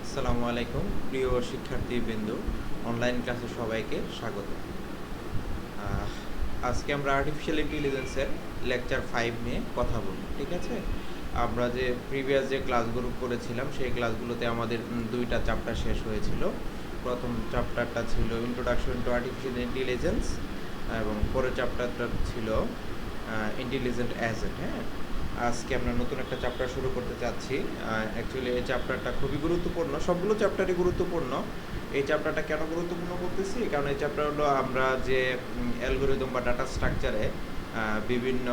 আসসালামু আলাইকুম প্রিয় শিক্ষার্থীবৃন্দ, অনলাইন ক্লাসে সবাইকে স্বাগত। আজকে আমরা আর্টিফিশিয়াল ইন্টেলিজেন্সের লেকচার 5 নিয়ে কথা বলব। ঠিক আছে, আমরা যে প্রিভিয়াস যে ক্লাসগুলো করেছিলাম সেই ক্লাসগুলোতে আমাদের দুইটা চ্যাপ্টার শেষ হয়েছিল। প্রথম চ্যাপ্টারটা ছিল ইন্ট্রোডাকশন টু আর্টিফিশিয়াল ইন্টেলিজেন্স এবং পরের চ্যাপ্টারটা ছিল ইন্টেলিজেন্ট অ্যাজেন্ট। হ্যাঁ, আজকে আমরা নতুন একটা চ্যাপ্টার শুরু করতে চাচ্ছি। অ্যাকচুয়ালি এই চ্যাপ্টারটা খুবই গুরুত্বপূর্ণ, সবগুলো চ্যাপ্টারই গুরুত্বপূর্ণ। এই চ্যাপ্টারটা কেন গুরুত্বপূর্ণ বলতেছি, কারণ এই চ্যাপ্টার হলো আমরা যে অ্যালগোরিদম বা ডাটা স্ট্রাকচারে বিভিন্ন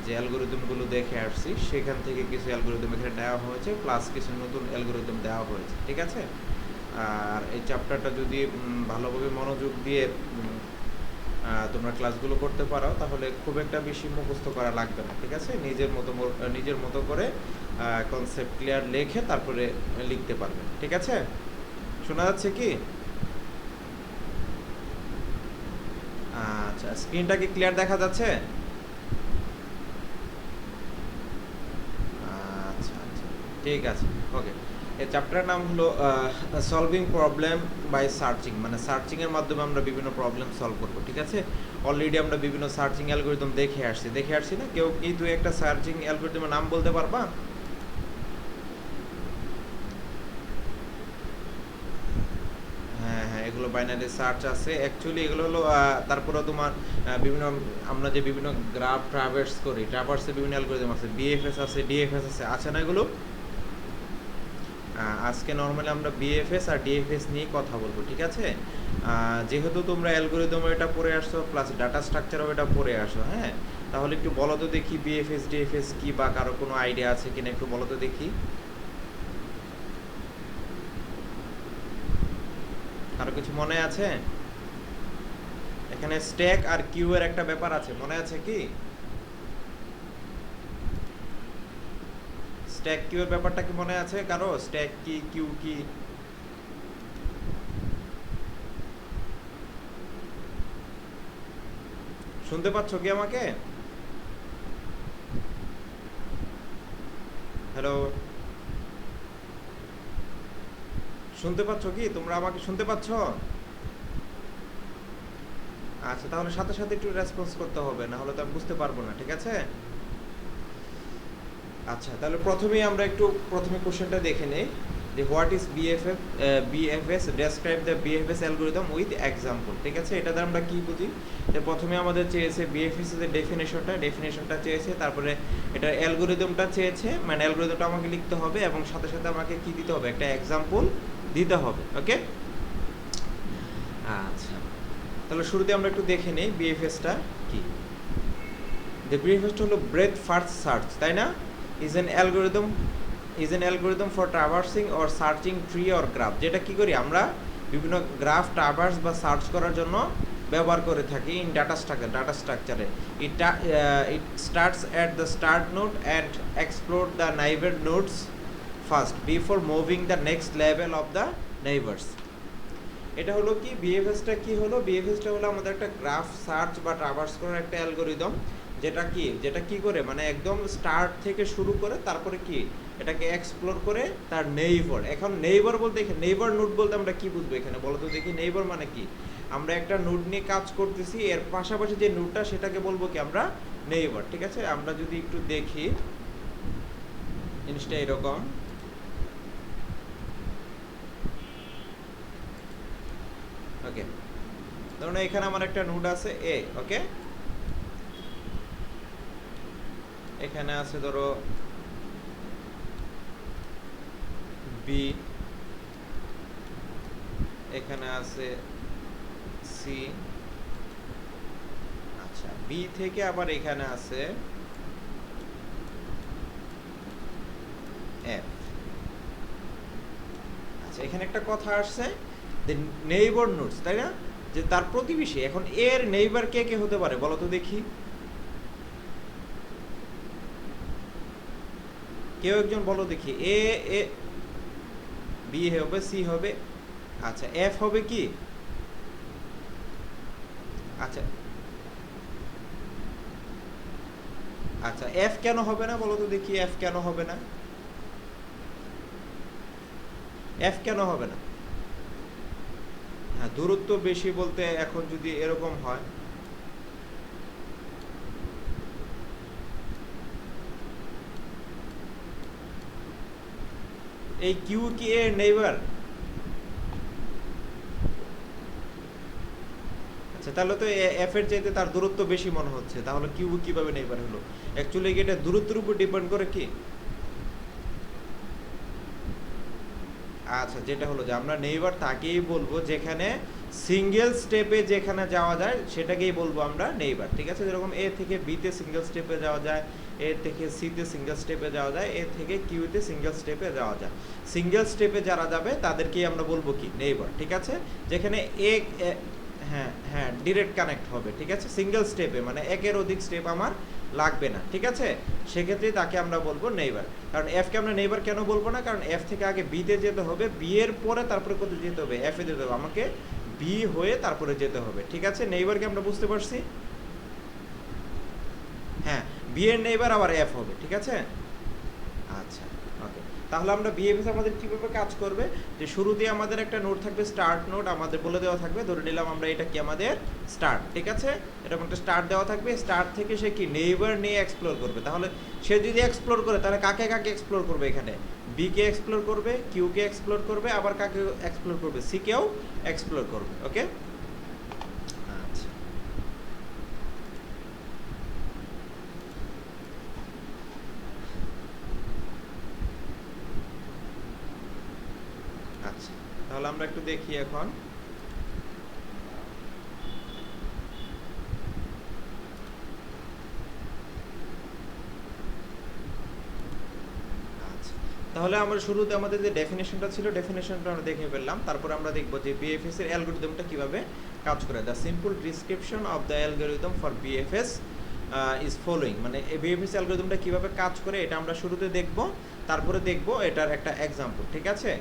যে অ্যালগোরিদমগুলো দেখে আসছি সেখান থেকে কিছু অ্যালগোরিদম এখানে দেওয়া হয়েছে, প্লাস কিছু নতুন অ্যালগোরিদম দেওয়া হয়েছে। ঠিক আছে, আর এই চ্যাপ্টারটা যদি ভালোভাবে মনোযোগ দিয়ে তোমরা ক্লাসগুলো করতে পারো তাহলে খুব একটা বেশি মুখস্থ করা লাগবে না। ঠিক আছে, নিজের মতো করে কনসেপ্ট ক্লিয়ার লিখে তারপরে লিখতে পারবে। ঠিক আছে, শোনা যাচ্ছে কি? আচ্ছা, স্ক্রিনটা কি ক্লিয়ার দেখা যাচ্ছে? আচ্ছা আচ্ছা, ঠিক আছে, ওকে। এই চ্যাপ্টারের নাম হলো সলভিং প্রবলেম বাই সার্চিং, মানে সার্চিংয়ের মাধ্যমে আমরা বিভিন্ন প্রবলেম সলভ করব। ঠিক আছে, অলরেডি আমরা বিভিন্ন সার্চিং অ্যালগোরিদম দেখে আসছি না? কেউ কি তুই একটা সার্চিং অ্যালগোরিদমের নাম বলতে পারবা? হ্যাঁ হ্যাঁ, এগুলো বাইনারি সার্চ আছে অ্যাকচুয়ালি। এগুলো হলো তারপরে তোমার বিভিন্ন আমরা যে বিভিন্ন গ্রাফ ট্রাভার্স করি, ট্রাভার্সে বিভিন্ন অ্যালগোরিদম আছে, বিএফএস আছে, ডিএফএস আছে না এগুলো? আজকে নর্মালি আমরা বিএফএস আর ডিএফএস নিয়ে কথা বলবো। ঠিক আছে, যেহেতু তোমরা অ্যালগোরিদম এটা পড়ে আসছো প্লাস ডাটা স্ট্রাকচারও এটা পড়ে আসো, হ্যাঁ, তাহলে একটু বলো তো দেখি বিএফএস ডিএফএস কি, বা কারো কোনো আইডিয়া আছে কিনা একটু বলো তো দেখি। কারো কিছু মনে আছে? এখানে স্ট্যাক আর কিউ এর একটা ব্যাপার আছে, মনে আছে কি? স্ট্যাক কিউ এর ব্যাপারটা কি মনে আছে কারো? স্ট্যাক কি, কিউ কি? শুনতে পাচ্ছ কি আমাকে? হ্যালো, শুনতে পাচ্ছ কি তোমরা? আমাকে শুনতে পাচ্ছ? আচ্ছা, তাহলে সাথে সাথে একটু রেসপন্স করতে হবে, না হলে তো আমি বুঝতে পারবো না। ঠিক আছে, আচ্ছা, তাহলে প্রথমে কোশ্চেনটা দেখে নেই যে what is BFS, describe the BFS algorithm with example. ঠিক আছে, এটা দ্বারা আমরা কি বুঝি? যে প্রথমে আমাদের চেয়েছে বিএফএস এর ডেফিনেশনটা চেয়েছে, তারপরে এটা অ্যালগোরিদমটা চেয়েছে, মানে অ্যালগোরিদমটা আমাকে লিখতে হবে এবং সাথে সাথে আমাকে কি দিতে হবে? একটা এক্সাম্পল দিতে হবে। ওকে, আচ্ছা, তাহলে শুরুতে আমরা একটু দেখে নেই বিএফএসটা কি। দ্য বিএফএসটা হলো ব্রেথ ফার্স্ট সার্চ, তাই না? is an algorithm for traversing or searching tree or graph, যেটা কি করি আমরা বিভিন্ন গ্রাফ ট্রাভার্স বা সার্চ করার জন্য ব্যবহার করে থাকি ইন ডাটা স্ট্রাকচারে। It starts at the start node and explore the neighbour nodes first before moving the next level of the neighbours. এটা হলো কি বিএফএসটা কি হলো? বিএফএসটা হলো আমাদের একটা গ্রাফ সার্চ বা ট্রাভার্স করার একটা অ্যালগোরিদম, যেটা কি করে মানে একদম স্টার্ট থেকে শুরু করে তারপরে কি এটাকে এক্সপ্লোর করে তার নেইবার। এখন নেইবার বলতে নেইবার নোড বলতে আমরা কি বুঝবো এখানে বলো তো দেখি? নেইবার মানে কি? আমরা একটা নোড নিয়ে কাজ করতেছি, এর পাশাপাশি যে নোডটা সেটাকে বলবো কি আমরা? নেইবার। ঠিক আছে, আমরা যদি একটু দেখি জিনিসটা এরকম। ওকে, ধরুন এখানে আমার একটা নোড আছে এ। ওকে, এখানে আছে ধরো বি, এখানে আছে সি। আচ্ছা, বি থেকে আবার এখানে আছে এফ। আচ্ছা, এখানে একটা কথা আসছে যে নেইবার নোডস, তাই না? যে তার প্রতিবেশী। এখন এর নেইবার কে কে হতে পারে বলো তো দেখি? কেউ একজন বলো দেখি। এ এ বি হবে, সি হবে, আচ্ছা এফ হবে কি? আচ্ছা আচ্ছা, এফ কেন হবে না বলো তো দেখি? এফ কেন হবে না? এফ কেন হবে না? হ্যাঁ, দূরত্ব বেশি বলতে এখন যদি এরকম হয়, এই কিউ কি এর নেইবার? আচ্ছা, তাহলে তো এফ এর চাইতে তার দূরত্ব বেশি মনে হচ্ছে, তাহলে কিউ কিভাবে নেইবার হলো? অ্যাকচুয়ালি এটা দূরত্বের উপর ডিপেন্ড করে কি? আচ্ছা, যেটা হলো যে আমরা নেইবার তাকেই বলবো যেখানে সিঙ্গেল স্টেপে যেখানে যাওয়া যায় সেটাকেই বলবো আমরা নেইবার, ঠিক আছে? যেরকম এ থেকে বিতে সিঙ্গেল স্টেপে যাওয়া যায়, এ থেকে সিতে সিঙ্গেল স্টেপে যাওয়া যায়, এ থেকে কিউতে সিঙ্গেল স্টেপে যাওয়া যায়। সিঙ্গেল স্টেপে যারা যাবে তাদেরকেই আমরা বলবো কি নেইবার, ঠিক আছে? যেখানে হ্যাঁ হ্যাঁ ডিরেক্ট কানেক্ট হবে, ঠিক আছে? সিঙ্গেল স্টেপে মানে একের অধিক স্টেপ আমার লাগবে না, ঠিক আছে? সেক্ষেত্রে তাকে আমরা বলবো নেইবার। কারণ এফকে আমরা নেইবার কেন বলবো না? কারণ এফ থেকে আগে বিতে যেতে হবে, বি এর পরে তারপরে কোথায় যেতে হবে? এফ এ যেতে হবে, আমাকে বি হয়ে তারপরে যেতে হবে, ঠিক আছে? নেইবারকে আমরা বুঝতে পারছি? হ্যাঁ, বি এর নেইবার আবার এফ হবে, ঠিক আছে? আচ্ছা, ওকে। তাহলে আমরা বিএফএস আমাদের কিভাবে কাজ করবে, যে শুরুতে আমাদের একটা নোট থাকবে, স্টার্ট নোট আমাদের বলে দেওয়া থাকবে, ধরে নিলাম আমরা এটা কি আমাদের স্টার্ট, ঠিক আছে? এরকম একটা স্টার্ট দেওয়া থাকবে, স্টার্ট থেকে সে কি নেইবার নিয়ে এক্সপ্লোর করবে। তাহলে সে যদি এক্সপ্লোর করে তাহলে কাকে কাকে এক্সপ্লোর করবে? এখানে বি কে এক্সপ্লোর করবে, কিউ কে এক্সপ্লোর করবে, আবার কাকে এক্সপ্লোর করবে? সি কেও এক্সপ্লোর করবে, ওকে? আচ্ছা আচ্ছা, তাহলে আমরা একটু দেখি এখন। আচ্ছা, তাহলে আমরা শুরুতে আমাদের যে ডেফিনেশনটা ছিল ডেফিনেশনটা আমরা দেখে ফেললাম। তারপর আমরা দেখব যে বিএফএস এর অ্যালগরিদমটা কিভাবে কাজ করে। The simple description of the algorithm for BFS is following, মানে এই বিএফএস অ্যালগরিদমটা কিভাবে কাজ করে এটা আমরা শুরুতে দেখব, তারপরে দেখব এটার একটা এক্সাম্পল, ঠিক আছে?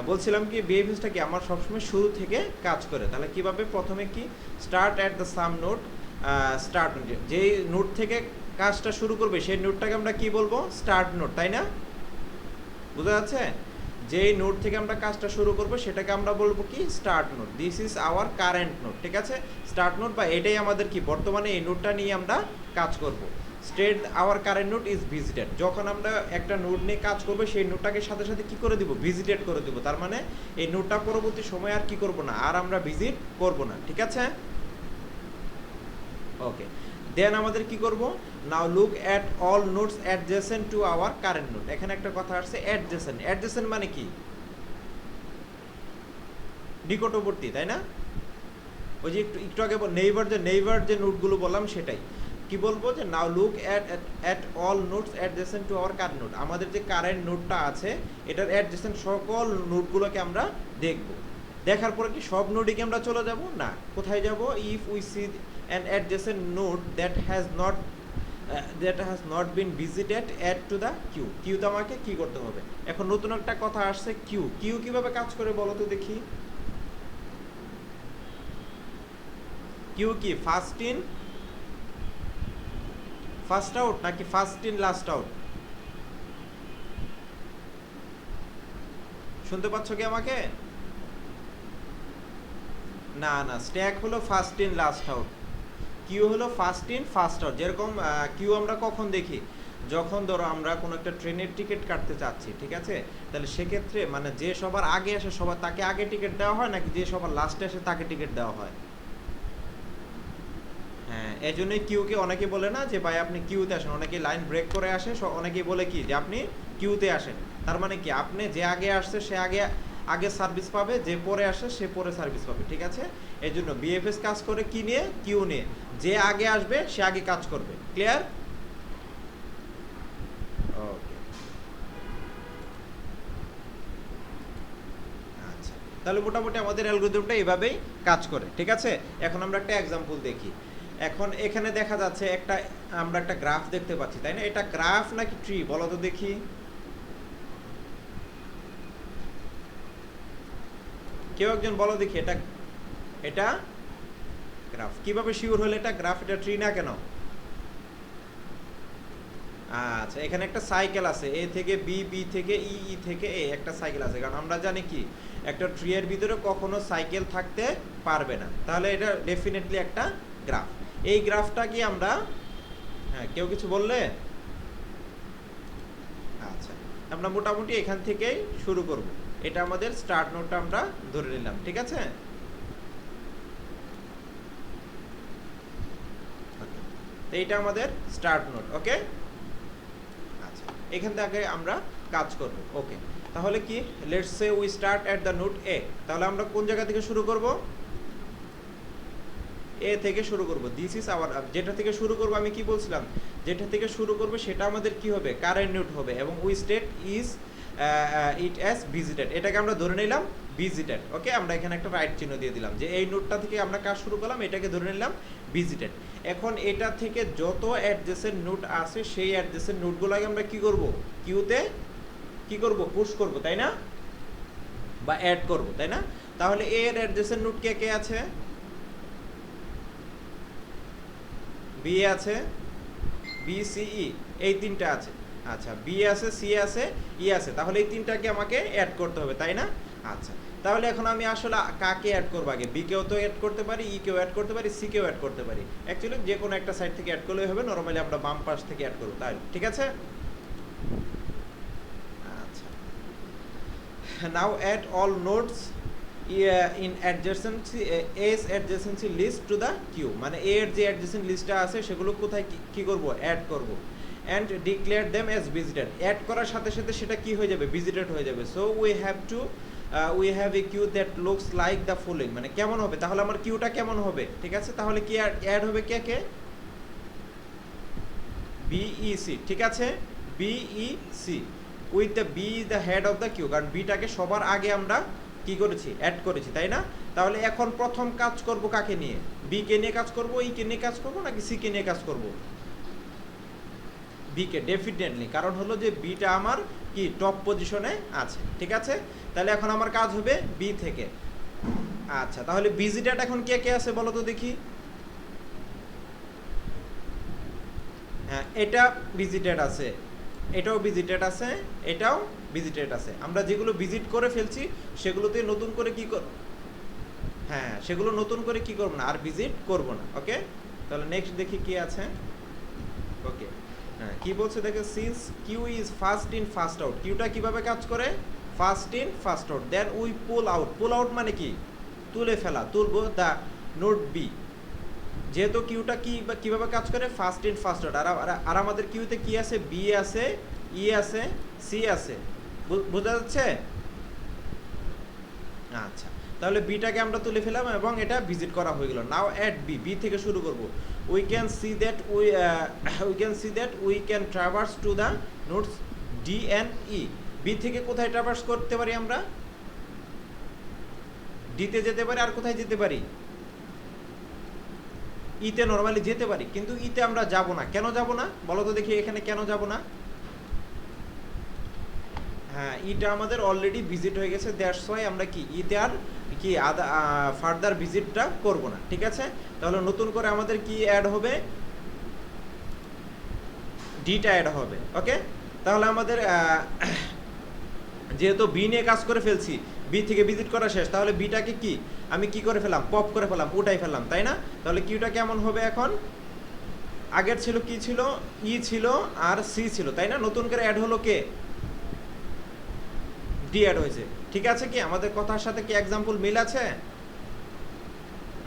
বলছিলাম কি বিএফএসটা কি আমার সবসময় শুরু থেকে কাজ করে। তাহলে কিভাবে? প্রথমে কি start at the some note, start যেই নোট থেকে কাজটা শুরু করবে সেই নোটটাকে আমরা কি বলবো? স্টার্ট নোট, তাই না? বুঝা যাচ্ছে? যেই নোট থেকে আমরা কাজটা শুরু করব সেটাকে আমরা বলবো কি start note. This is our current note, ঠিক আছে? স্টার্ট নোট বা এটাই আমাদের কি বর্তমানে এই নোটটা নিয়ে আমরা কাজ করব। State our current node is visited, যখন আমরা একটা নোট নিয়ে কাজ করব সেই নোটটাকে সাথে সাথে কি করে দিব? ভিজিটেড করে দিব। তার মানে এই নোটটা পরবর্তী সময় আর কি করব না, আর আমরা ভিজিট করব না, ঠিক আছে? ওকে, দেন আমাদের কি করব? Now look at all nodes adjacent to our current node. এখানে একটা কথা আসছে অ্যাডজেসেন্ট। অ্যাডজেসেন্ট মানে কি? নিকটবর্তী, তাই না? ওই যে একটু আগে নেইবার যে নোটগুলো বললাম সেটাই। কি বলবো? যে now look at all nodes adjacent to our current node. আমাদের যে কারেন্ট নোটটা আছে এটার অ্যাডজেসেন্ট সকল নোটগুলোকে আমরা দেখব। দেখার পরে কি সব নোটে কি আমরা চলে যাব? না। কোথায় যাব? If we see an adjacent node that has not been visited add to the queue. কিউতে আমাকে কি করতে হবে? এখন নতুন একটা কথা আসছে কিউ। কিউ কিভাবে কাজ করে বলো তো দেখি? কিউ কি ফার্স্ট ইন ফার্স্ট আউট নাকি ফার্স্ট ইন লাস্ট আউট? শুনতে পাচ্ছ কি আমাকে? না না, স্ট্যাক হলো first in last out, queue হলো ফার্স্ট ইন ফার্স্ট আউট। যেরকম কিউ আমরা কখন দেখি? যখন ধরো আমরা কোনো একটা ট্রেনের টিকিট কাটতে চাচ্ছি, ঠিক আছে? তাহলে সেক্ষেত্রে মানে যে সবার আগে আসে সবার তাকে আগে টিকিট দেওয়া হয় নাকি যে সবার লাস্টে আসে তাকে টিকিট দেওয়া হয়? হ্যাঁ, এই জন্যই কিউকে অনেকে বলে না যে ভাই আপনি কিউতে আসেন, অনেকে লাইন ব্রেক করে আসে, অনেকেই বলে কি যে আপনি কিউতে আসেন। তার মানে কি আপনি যে আগে আসছে সে আগে আগে সার্ভিস পাবে, যে পরে আসে সে পরে সার্ভিস পাবে, ঠিক আছে? এই জন্য বিএফএস কাজ করে কি নিয়ে? কিউ নিয়ে। যে আগে আসবে সে আগে কাজ করবে, ক্লিয়ার? ওকে, আচ্ছা, তাহলে মোটামুটি আমাদের অ্যালগরিদমটা এভাবেই কাজ করে, ঠিক আছে? এখন আমরা একটা এক্সাম্পল দেখি। এখন এখানে দেখা যাচ্ছে আমরা একটা গ্রাফ দেখতে পাচ্ছি, তাই না? এটা গ্রাফ নাকি ট্রি বলো তো দেখি? কেউ একজন বলো দেখি, এটা এটা গ্রাফ। কিভাবে শিওর হলে এটা গ্রাফ, এটা ট্রি না কেন? আচ্ছা, এখানে একটা সাইকেল আছে, এ থেকে বি, বি থেকে ই, ই থেকে এ, একটা সাইকেল আছে। কারণ আমরা জানি কি একটা ট্রি এর ভিতরে কখনো সাইকেল থাকতে পারবে না, তাহলে এটা ডেফিনেটলি একটা গ্রাফ। এই গ্রাফটা কি আমরা, হ্যাঁ কেউ কিছু বললে? আচ্ছা, আমরা মোটামুটি এখান থেকেই শুরু করব। এটা আমাদের স্টার্ট নোটটা আমরা ধরে নিলাম, ঠিক আছে? তো এইটা আমাদের স্টার্ট নোট, ওকে। আচ্ছা, এখান থেকে আমরা কাজ করব, ওকে। তাহলে কি, let's say we start at the node A. তাহলে আমরা কোন জায়গা থেকে শুরু করব? এ থেকে শুরু করব। দিস ইজ আওয়ার, যেটা থেকে শুরু করব আমি কি বলছিলাম, যেটা থেকে শুরু করব সেটা আমাদের কি হবে, কারেন্ট নোট হবে। এবং we state is it as visited, এটাকে আমরা ধরে নিলাম ভিজিটেড, ওকে। আমরা এখানে একটা রাইট চিহ্ন দিয়ে দিলাম যে এই নোটটা থেকে আমরা কাজ শুরু করলাম, এটাকে ধরে নিলাম ভিজিটেড। এখন এটা থেকে যত অ্যাডজেসেন্ট নোট আছে সেই অ্যাডজেসেন্ট নোটগুলোকে আমরা কি করব, কিউতে কি করব, পুশ করব, তাই না? বা অ্যাড করব, তাই না? তাহলে এ এর অ্যাডজেসেন্ট নোট কে কে আছে? বি আছে, বি সি ই, এই তিনটা আছে। আচ্ছা, বি আছে, সি আছে, ই আছে, তাহলে এই তিনটাকে আমাকে অ্যাড করতে হবে, তাই না? আচ্ছা, তাহলে এখন আমি আসলে কাকে অ্যাড করবো আগে? বি কেও তো অ্যাড করতে পারি, ই কেও অ্যাড করতে পারি, সি কেও অ্যাড করতে পারি। অ্যাকচুয়ালি যে কোনো একটা সাইড থেকে অ্যাড করলেই হবে, নরমালি আমরা বাম পাশ থেকে অ্যাড করবো, তাই ঠিক আছে? আচ্ছা, now add all nodes in adjacency as adjacency list to the queue, মানে এ এর যে অ্যাডজেসেন্ট লিস্টটা আছে সেগুলো কোথায় কি করব, অ্যাড করব। And declare them as visited, add করার সাথে সাথে সেটা কি হয়ে যাবে, ভিজিটেড হয়ে যাবে। So we have a queue that looks like the following, মানে কেমন হবে, তাহলে আমার কিউটা কেমন হবে, ঠিক আছে? তাহলে কি অ্যাড হবে কে কে, বিইসি, ঠিক আছে? BEC with the B the head of the queue, কারণ বিটাকে সবার আগে আমরা কি করেছি, অ্যাড করেছি, তাই না? তাহলে এখন প্রথম কাজ করব কাকে নিয়ে, বি কে নিয়ে কাজ করব, ই কে নিয়ে কাজ করব, নাকি সি কে নিয়ে কাজ করব? বি কে ডেফিনেটলি, কারণ হলো যে বিটা আমার কি টপ পজিশনে আছে, ঠিক আছে? তাহলে এখন আমার কাজ হবে বি থেকে। আচ্ছা, তাহলে ভিজিটেড এখন কে কে আছে বলো তো দেখি। হ্যাঁ, এটা ভিজিটেড আছে, এটাও ভিজিটেড আছে, এটাও ভিজিটেড আছে। আমরা যেগুলো ভিজিট করে ফেলছি সেগুলোতে নতুন করে কি করব, হ্যাঁ সেগুলো নতুন করে কি করব না, আর ভিজিট করব না, ওকে। তাহলে নেক্সট দেখি কি আছে, ওকে। হ্যাঁ, কি বলছে দেখো, since queue is first in first out, কিউটা কিভাবে কাজ করে, first in first out. Then we pull out, pull out মানে কি, তুলে ফেলা, তুলবো দ্য নোট বি। যেহেতু কিউটা কি কিভাবে কাজ করে, ফার্স্ট ইন ফার্স্ট আউট। আর আমাদের কিউতে কি আছে, বি আছে, ই আছে, সি আছে, বোঝা যাচ্ছে? আচ্ছা, তাহলে বিটাকে আমরা তুলে ফেলাম এবং এটা ভিজিট করা হয়ে গেল। নাও অ্যাট বি, বি থেকে শুরু করব। We can see that we can traverse to the nodes D and E. B থেকে কোথায় ট্রাভার্স করতে পারি আমরা, ডিতে যেতে পারি, আর কোথায় যেতে পারি, ইতে নরমালি যেতে পারি, কিন্তু ইতে আমরা যাব না। কেন যাব না বলো তো দেখি, এখানে কেন যাব না? হ্যাঁ, ইটা আমাদের অলরেডি ভিজিট হয়ে গেছে, দ্যাটস ওয়াই আমরা কি ইতে আর কি ফার্দার ভিজিটটা করব না, ঠিক আছে? তাহলে নতুন করে আমাদের কি অ্যাড হবে, ডিটা অ্যাড হবে, ওকে। তাহলে আমাদের যেহেতু বি নিয়ে কাজ করে ফেলছি, বি থেকে ভিজিট করা শেষ, তাহলে বিটাকে কি আমি কি করে ফেলাম, পপ করে ফেলাম, উঠাই ফেললাম, তাই না? তাহলে কিউটা কেমন হবে এখন, আগের ছিল কি ছিল, ই ছিল আর সি ছিল, তাই না? নতুন করে অ্যাড হলো কে, ডি অ্যাড হয়েছে, ঠিক আছে? কি আমাদের কথার সাথে কি এক্সাম্পল মিল আছে?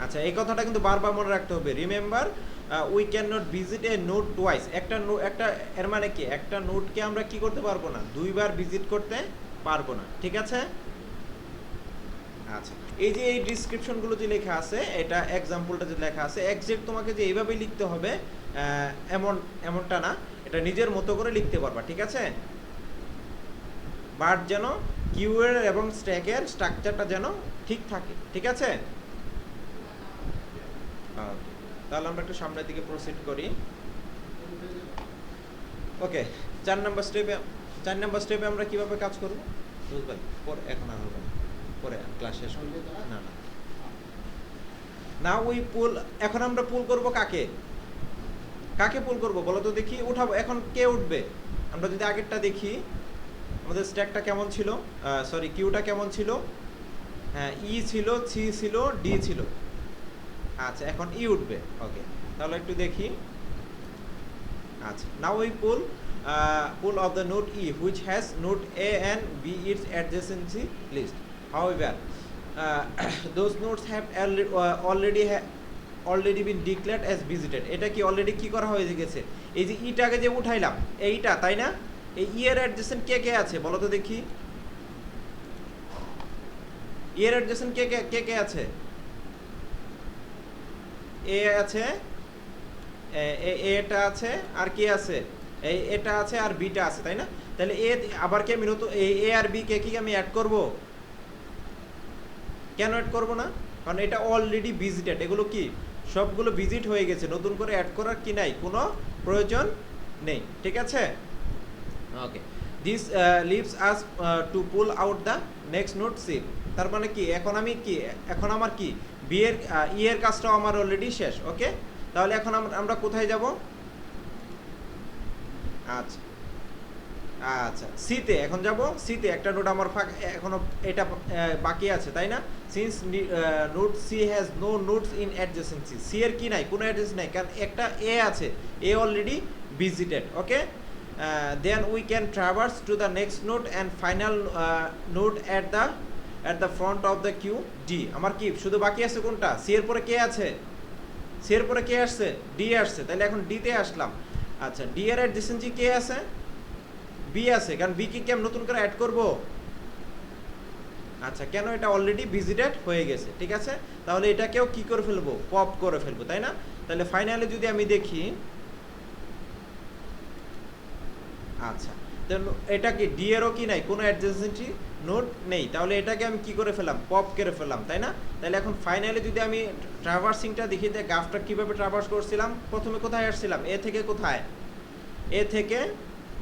আচ্ছা, এই কথাটা কিন্তু বারবার মনে রাখতে হবে। Remember, we can not visit A note twice, একটা এর মানে কি, একটা নোটকে আমরা কি করতে পারবো না, দুইবার ভিজিট করতে পারবো না, ঠিক আছে? আচ্ছা, এই যে এই ডিসক্রিপশনগুলো যে লেখা আছে, এটা এক্সাম্পলটা যে লেখা আছে, এক্সাক্ট তোমাকে যে এইভাবেই লিখতে হবে এমনটা না, এটা নিজের মতো করে লিখতে পারবা, ঠিক আছে? বাট যেন কিউয়ের এবং স্ট্যাকের স্ট্রাকচারটা যেন ঠিক থাকে, ঠিক আছে? তাহলে আমরা একটু সামনের দিকে প্রসিড করি, ওকে। 4 নাম্বার স্টেপে আমরা কিভাবে কাজ করব, বুঝবেন পরে, এখন আর হবে না, পরে ক্লাস শেষ হলে, না না না, ওই পুল, এখন আমরা পুল করব কাকে, কাকে পুল করব বলো তো দেখি, উঠাবো। এখন কে উঠবে? আমরা যদি আগেরটা দেখি, আমাদের স্ট্যাকটা কেমন ছিল, সরি কিউটা কেমন ছিল? হ্যাঁ, ই ছিল, সি ছিল, ডি ছিল। আচ্ছা, এখন ই উঠবে। ওকে, তাহলে একটু দেখি। আচ্ছা, now we pull of the node E which has node A and B its adjacency list. However, those nodes have already been declared as visited. এটা কি অলরেডি কি করা হয়ে গেছে? এই যে ইটাকে যে উঠাইলাম, এইটা, তাই না? এই ই এর অ্যাডজেসেন্ট কে কে আছে বলো তো দেখি। ই এর অ্যাডজেসেন্ট কে কে আছে? এ আছে, এটা আছে, আর কি আছে? এটা আছে আর বিটা আছে, তাই না? তাহলে এ আবার কি আমি নতুন এ আর বি কে কি আমি অ্যাড করব? কেন অ্যাড করব না? কারণ এটা অলরেডি ভিজিটেড। এগুলো কি সবগুলো ভিজিট হয়ে গেছে, নতুন করে অ্যাড করার কি নাই, কোনো প্রয়োজন নেই। ঠিক আছে, okay. This leaves us to pull out the next node C. তার মানে কি, এখন আমি কি, এখন আমার কি বি এর ই এর কাজটাও আমার অলরেডি শেষ। ওকে, তাহলে এখন আমরা কোথায় যাব? আচ্ছা আচ্ছা, সিতে এখন যাব। সিতে একটা নোড আমার এখনো এটা বাকি আছে, তাই না? Since node C has no nodes in adjacency. C এর কি নাই, কোনো অ্যাড্রেস নাই, কারণ একটা এ আছে, A already visited. Okay, then we can traverse to the next node and final node at the front of the queue D. আমার কি শুধু বাকি আছে কোনটা? সি এর পরে কে আছে? সি এর পরে কে আসছে? ডি আসছে, তাহলে এখন ডিতে আসলাম। আচ্ছা, ডি এর অ্যাডজেসেন্সি কে আছে? বি আছে, কারণ বি কি আমি নতুন করে অ্যাড করব? আচ্ছা, কেন? এটা অলরেডি ভিজিটেড হয়ে গেছে। ঠিক আছে, তাহলে এটাকেও কি করে ফেলবো? পপ করে ফেলবো, তাই না? তাহলে ফাইনালি যদি আমি দেখি, আচ্ছা, এটা কি ডি এরও কি নাই, কোনো অ্যাডজেসেন্সি নোড নেই, তাহলে এটাকে আমি কি করে ফেললাম? পপ করে ফেললাম, তাই না? তাহলে এখন ফাইনালি যদি আমি ট্রাভার্সিংটা দেখি, যে গ্রাফটা কিভাবে ট্রাভার্স করছিলাম, প্রথমে কোথায় আসছিলাম? এ থেকে কোথায়? এ থেকে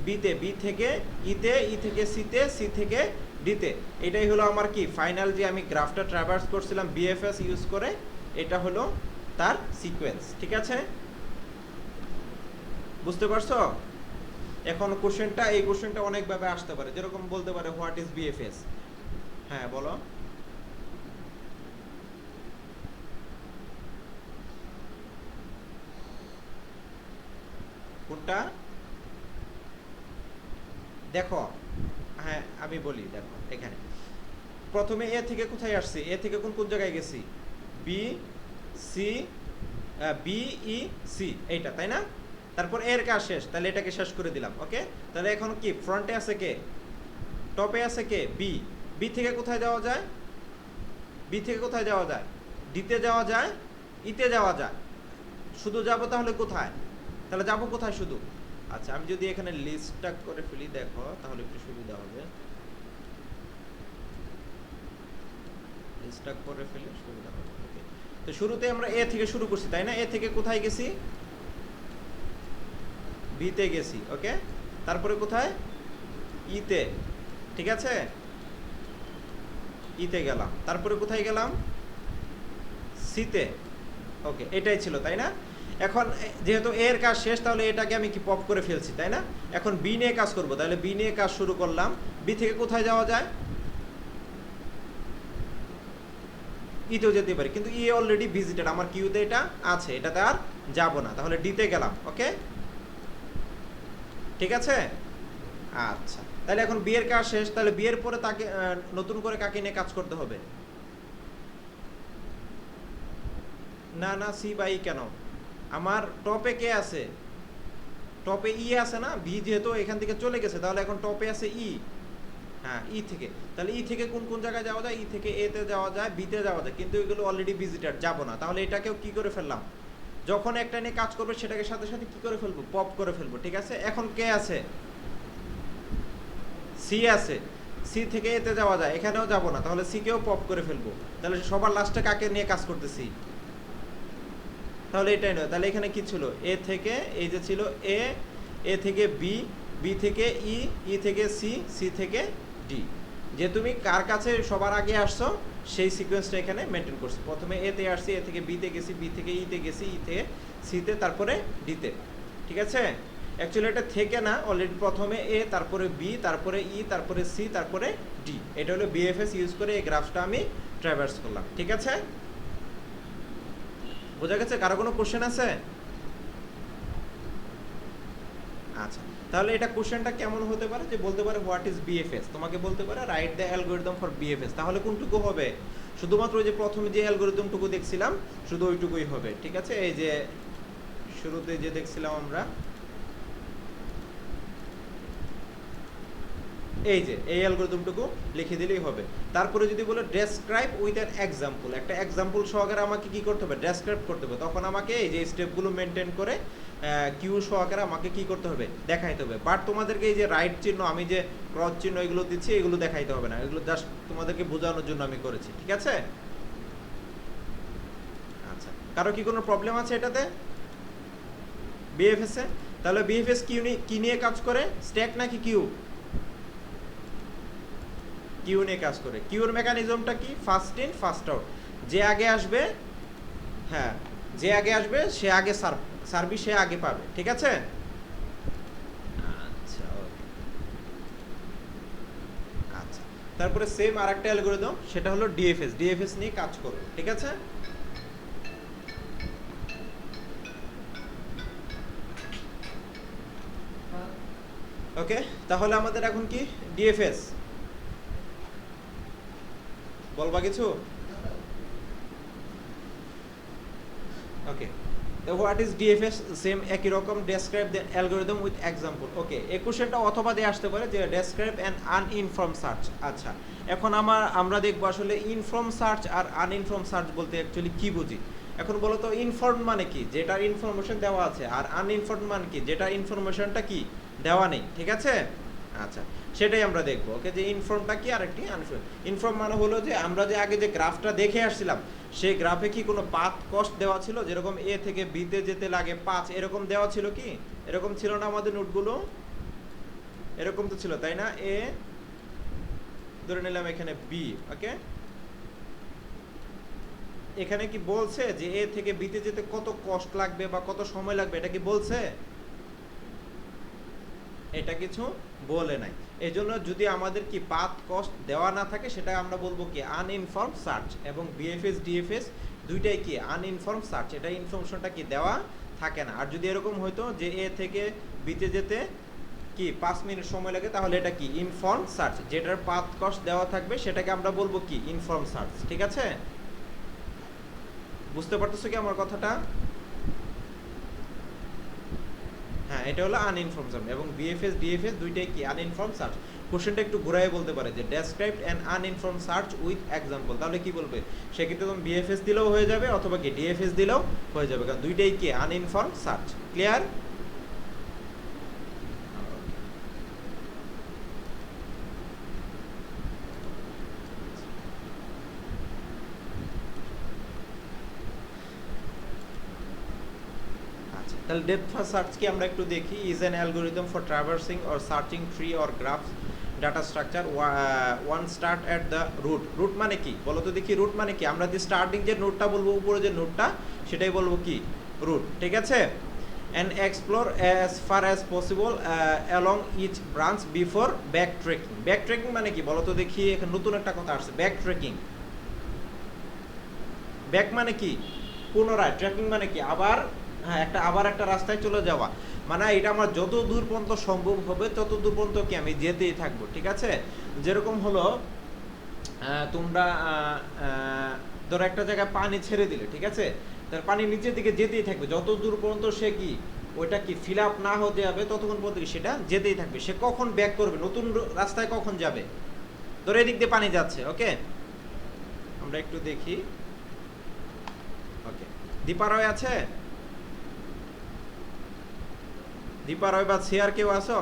বিতে, বি থেকে ইতে, ই থেকে সিতে, সি থেকে ডিতে। এটাই হলো আমার কি ফাইনাল যে আমি গ্রাফটা ট্রাভার্স করছিলাম বিএফএস ইউজ করে, এটা হলো তার সিকোয়েন্স। ঠিক আছে, বুঝতে পারছো? এখন কোশ্চেনটা, এই কোশ্চেনটা অনেকভাবে আসতে পারে, যেরকম বলতে পারে হোয়াট ইজ বিএফএস। হ্যাঁ বলো। কোনটা? দেখো, হ্যাঁ আমি বলি, দেখো এখানে প্রথমে এ থেকে কোথায় আসছি? এ থেকে কোন কোন জায়গায় গেছি? B C, B E C, এইটা, তাই না? তারপর এর কাজ শেষ, তাহলে এটাকে শেষ করে দিলাম। ওকে, তাহলে এখন কি ফ্রন্টে আছে কে? টপে আছে কে? বি। বি থেকে কোথায় যাওয়া যায়? বি থেকে কোথায় যাওয়া যায়? ডিতে যাওয়া যায়, ইতে যাওয়া যায়। শুধু যাবো তাহলে কোথায়? তাহলে যাবো কোথায় শুধু? আচ্ছা, আমি যদি এখানে লিস্টটা করে ফেলি, দেখো তাহলে একটু সুবিধা হবে। লিস্টটা করে ফেলে সুবিধা হবে। ওকে, তো শুরুতে আমরা এ থেকে শুরু করছি, তাই না? এ থেকে কোথায় গেছি? বিতে গেছি। ওকে, তারপরে কোথায়? ইতে। ঠিক আছে, ইতে গেলাম। তারপরে কোথায় গেলাম? সিতে। ওকে, এটাই ছিল, তাই না? এখন যেহেতু এর কাজ শেষ, তাহলে এটাকে আমি কি পপ করে ফেলছি, তাই না? এখন বি নিয়ে কাজ করব, তাহলে বি নিয়ে কাজ শুরু করলাম। বি থেকে কোথায় যাওয়া যায়? ইতেও যেতে পারি, কিন্তু ই অলরেডি ভিজিটেড, আমার কিউতে এটা আছে, এটাতে আর যাব না। তাহলে ডিতে গেলাম। ওকে, ঠিক আছে। আচ্ছা, তাহলে এখন বি এর কাজ শেষ, তাহলে বি এর পরে তাকে নতুন করে কাকে নিয়ে কাজ করতে হবে? না না, সি বাই কেন? আমার টপে কে আছে? টপে ই আছে না? বি যেহেতু এখান থেকে চলে গেছে, তাহলে এখন টপে আছে ই। হ্যাঁ, ই থেকে, তাহলে ই থেকে কোন কোন জায়গায় যাওয়া যায়? ই থেকে এ তে যাওয়া যায়, বি তে যাওয়া যায়, কিন্তু এগুলো অলরেডি ভিজিটেড, যাব না। তাহলে এটাকেও কি করে ফেললাম? যখন একটা নিয়ে কাজ করবে সেটাকে সাথে সাথে কি করে ফেলবো? পপ করে ফেলবো। ঠিক আছে, এখন কে আছে? সি আছে। সি থেকে এতে যাওয়া যায়, এখানেও যাব না, তাহলে সি কেও পপ করে ফেলবো। তাহলে সবার লাস্টে কাকে নিয়ে কাজ করতেছি? তাহলে এটাই নয়, তাহলে এখানে কি ছিল? এ থেকে, এই যে ছিল এ, এ থেকে বি, বি থেকে ই, ই থেকে সি, সি থেকে ডি। যে তুমি কার কাছে সবার আগে আসছো সেই সিকোয়েন্সটা এখানে মেনটেন করছি। প্রথমে এতে আসছি, এ থেকে বিতে গেছি, বি থেকে ইতে গেছি, ই থেকে সিতে, তারপরে ডিতে। ঠিক আছে? অ্যাকচুয়ালি এটা থেকে না, অলরেডি প্রথমে এ, তারপরে বি, তারপরে ই, তারপরে সি, তারপরে ডি। এটা হলো বিএফএস ইউজ করে এই গ্রাফটা আমি ট্রাভার্স করলাম। ঠিক আছে, বোঝা গেছে? কারো কোনো কোশ্চেন আছে? আচ্ছা, তাহলে এটা কোশ্চেনটা কেমন হতে পারে, যে বলতে পারে হোয়াট ইজ বিএফএস, তোমাকে বলতে পারে write the algorithm for BFS. তাহলে কোনটুকু হবে? শুধুমাত্র ওই যে প্রথমে যে অ্যালগরিদমটুকু দেখছিলাম শুধু ওইটুকুই হবে। ঠিক আছে, এই যে শুরুতে যে দেখছিলাম আমরা, এই যে এই অ্যালগরিদমটুকু লিখে দিলেই হবে। তারপরে যদি বলে ডেসক্রাইব উইথ অ্যান এক্সাম্পল, একটা এক্সাম্পল সহকারে আমাকে কি করতে হবে? ডেসক্রাইব করতে হবে। তখন আমাকে এই যে স্টেপগুলো মেনটেন করে কিউ সহকারে আমাকে কি করতে হবে? দেখাইতে হবে। বাট তোমাদেরকে এই যে রাইট চিহ্ন, আমি যে ক্রস চিহ্ন এগুলো দিচ্ছি, এগুলো দেখাইতে হবে না, এগুলো জাস্ট তোমাদেরকে বোঝানোর জন্য আমি করেছি। ঠিক আছে, আচ্ছা, কারো কি কোনো প্রবলেম আছে এটাতে বিএফএস এ? তাহলে বিএফএস কি নিয়ে কাজ করে? স্ট্যাক নাকি কিউ? কিউ নিয়ে কাজ করে। কিউর মেকানিজমটা কি? First in first out. যে আগে আসবে, হ্যাঁ, যে আগে আসবে সে আগে সার্ভিস সে আগে পাবে। ঠিক আছে, আচ্ছা ওকে। আচ্ছা, তারপরে সেম আরেকটা অ্যালগরিদম, সেটা হলো ডিএফএস। ডিএফএস নিয়ে কাজ করবে। ঠিক আছে, ওকে। তাহলে আমাদের এখন কি ডিএফএস বলবা কিছু? Okay, what is DFS? Same একই রকম, describe the algorithm with example. Okay, এই কোশ্চেনটা অথবা দিয়ে আসতে পারে যে ডেসক্রাইব অ্যান আনইনফর্ম সার্চ। আচ্ছা, এখন আমরা দেখবো আসলে ইনফর্ম সার্চ আর আনইনফর্ম সার্চ বলতে অ্যাকচুয়ালি কি বুঝি। এখন বলো তো, ইনফর্ম মানে কি? যেটার ইনফরমেশন দেওয়া আছে। আর আনইনফর্ম মানে কি? যেটার ইনফরমেশনটা কি দেওয়া নেই। ঠিক আছে, আচ্ছা, সেটাই আমরা দেখবো। ওকে, যে ইনফর্মটা কি আর একটি আনইনফর্ম। ইনফর্ম মানে হলো যে আমরা যে আগে যে গ্রাফটা দেখে আসছিলাম, সেই গ্রাফে কি কোনো পাথ কস্ট দেওয়া ছিল? যেরকম এ থেকে বিতে যেতে লাগে 5, এরকম দেওয়া ছিল কি? এরকম ছিল না আমাদের নোটগুলো? এরকম তো ছিল, তাই না? এ ধরে নিলাম, এখানে বি। ওকে, এখানে কি বলছে যে এ থেকে বিতে যেতে কত কষ্ট লাগবে বা কত সময় লাগবে? এটা কি বলছে? এটা কিছু বলে নাই। এই জন্য যদি আমাদের কি পাথ কস্ট দেওয়া না থাকে, সেটা আমরা বলবো কি আনইনফর্ম সার্চ। এবং বিএফএস ডিএফএস দুইটাই কি আনইনফর্ম সার্চ, এটা ইনফরমেশনটা কি দেওয়া থাকে না। আর যদি এরকম হইতো যে এ থেকে বিতে যেতে কি 5 মিনিট সময় লাগে, তাহলে এটা কি ইনফর্ম সার্চ। যেটার পাথ কস্ট দেওয়া থাকবে সেটাকে আমরা বলবো কি ইনফর্ম সার্চ। ঠিক আছে, বুঝতে পারতেছো কি আমার কথাটা? হ্যাঁ, এটা হলো আনইনফর্ম সার্চ। এবং বিএফএস ডিএফএস দুইটাই কি আনইনফর্ম সার্চ। কোশ্চেনটা একটু ঘুরাই বলতে পারে যে describe an uninform search with example. তাহলে কি বলবে? সেক্ষেত্রে তুমি বিএফএস দিলেও হয়ে যাবে অথবা কি ডিএফএস দিলেও হয়ে যাবে, কারণ দুইটাই কি আনইনফর্ম সার্চ। ক্লিয়ার? আচ্ছা, তাহলে ডেপথ ফার্স্ট সার্চ কি আমরা একটু দেখি। Is an algorithm for traversing or searching tree or graphs data structure one start at the root. Root মানে কি বলো তো দেখি? রুট মানে কি? আমরা যে স্টার্টিং যে নোটটা বলবো, উপরে যে নোটটা, সেটাই বলবো কি রুট। ঠিক আছে, and explore as far as possible along each branch before backtracking. Backtracking মানে কি বলো তো দেখি? এখানে নতুন একটা কথা আসছে, backtracking। ব্যাক মানে কি? পুনরায়। ট্র্যাকিং মানে কি? আবার, হ্যাঁ, আবার একটা রাস্তায় চলে যাওয়া। মানে এটা আমার যত দূর পর্যন্ত সম্ভব হবে তত দূর পর্যন্ত কি আমি যেতেই থাকবো। ঠিক আছে, যেরকম হলো তোমরা ধরো একটা জায়গায় পানি ছেড়ে দিলে, ঠিক আছে, তার পানি নিচের দিকে যেতেই থাকবে যত দূর পর্যন্ত সে কি ওইটা কি ফিল আপ না হতে যাবে, ততক্ষণ পর্যন্ত সেটা যেতেই থাকবে। সে কখন ব্যাক করবে? নতুন রাস্তায় কখন যাবে? ধরো এদিক দিয়ে পানি যাচ্ছে। ওকে, আমরা একটু দেখি। ওকে, দীপারয় আছে? দীপারয় বা শেয়ার কেউ আছো?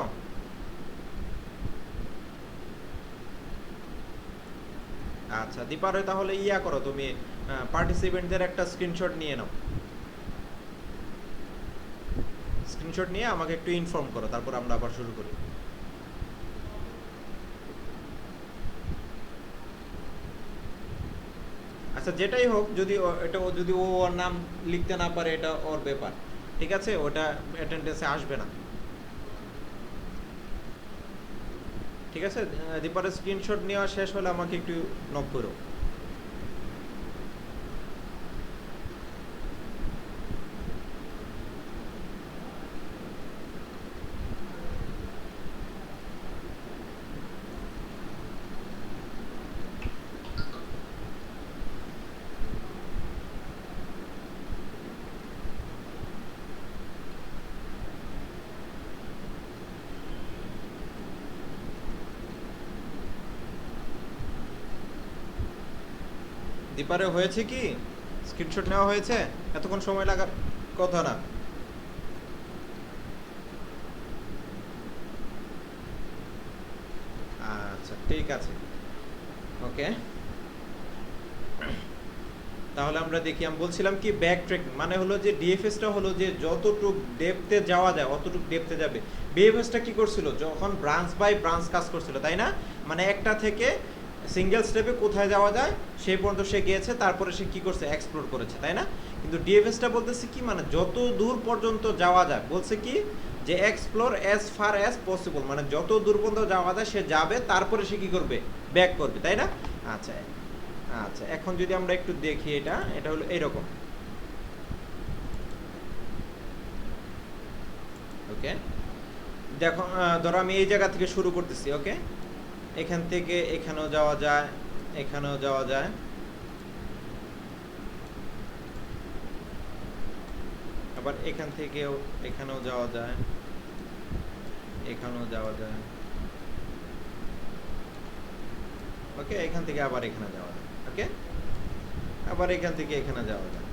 আচ্ছা, দীপারয় তাহলে ইয়া করো, তুমি পার্টিসিপেন্টদের একটা স্ক্রিনশট নিয়ে নাও। স্ক্রিনশট নিয়ে আমাকে একটু ইনফর্ম করো, তারপর আমরা আবার শুরু করি। আচ্ছা, যেটাই হোক, যদি এটা যদি ও ওর নাম লিখতে না পারে, এটা ওর ব্যাপার। ঠিক আছে, ওটা অ্যাটেন্ডেন্সে আসবে না। ঠিক আছে, দীপারের স্ক্রিনশট নেওয়া শেষ হলে আমাকে একটু নক করো। দীপারে হয়েছে কি, স্ক্রিনশট নেওয়া হয়েছে? এতক্ষণ সময় লাগার কথা না। আচ্ছা ঠিক আছে, ওকে। তাহলে আমরা দেখি, আমি বলছিলাম কি ব্যাক ট্রেকিং মানে হলো যে ডিএফএসটা হলো যে যতটুক ডেপথে যাওয়া যায় অতটুক ডেপথে যাবে। বিএফএসটা কি করছিল, যখন ব্রাঞ্চ বাই ব্রাঞ্চ কাজ করছিল, তাই না? মানে একটা থেকে সিঙ্গেল স্টেপে কোথায় যাওয়া যায় সেই পর্যন্ত সে গিয়েছে, তারপরে সে কি করছে, এক্সপ্লোর করেছে, তাই না? কিন্তু ডিএফএসটা বলতেছে কি, মানে যত দূর পর্যন্ত যাওয়া যায়, বলছে কি যে explore as far as possible, মানে যত দূর পর্যন্ত যাওয়া যায় সে যাবে, তারপরে সে কি করবে, ব্যাক করবে, তাই না? আচ্ছা আচ্ছা, এখন যদি আমরা একটু দেখি, এটা হলো এইরকম, ওকে। দেখো, ধরো আমি এই জায়গা থেকে শুরু করতেছি, ওকে। এখান থেকে এখানেও যাওয়া যায়, এখানেও যাওয়া যায়, আবার এখান থেকেও এখানেও যাওয়া যায়, এখানেও যাওয়া যায়, ওকে। এখান থেকে আবার এখানে যাওয়া যায়, ওকে। আবার এখান থেকে এখানে যাওয়া যায়,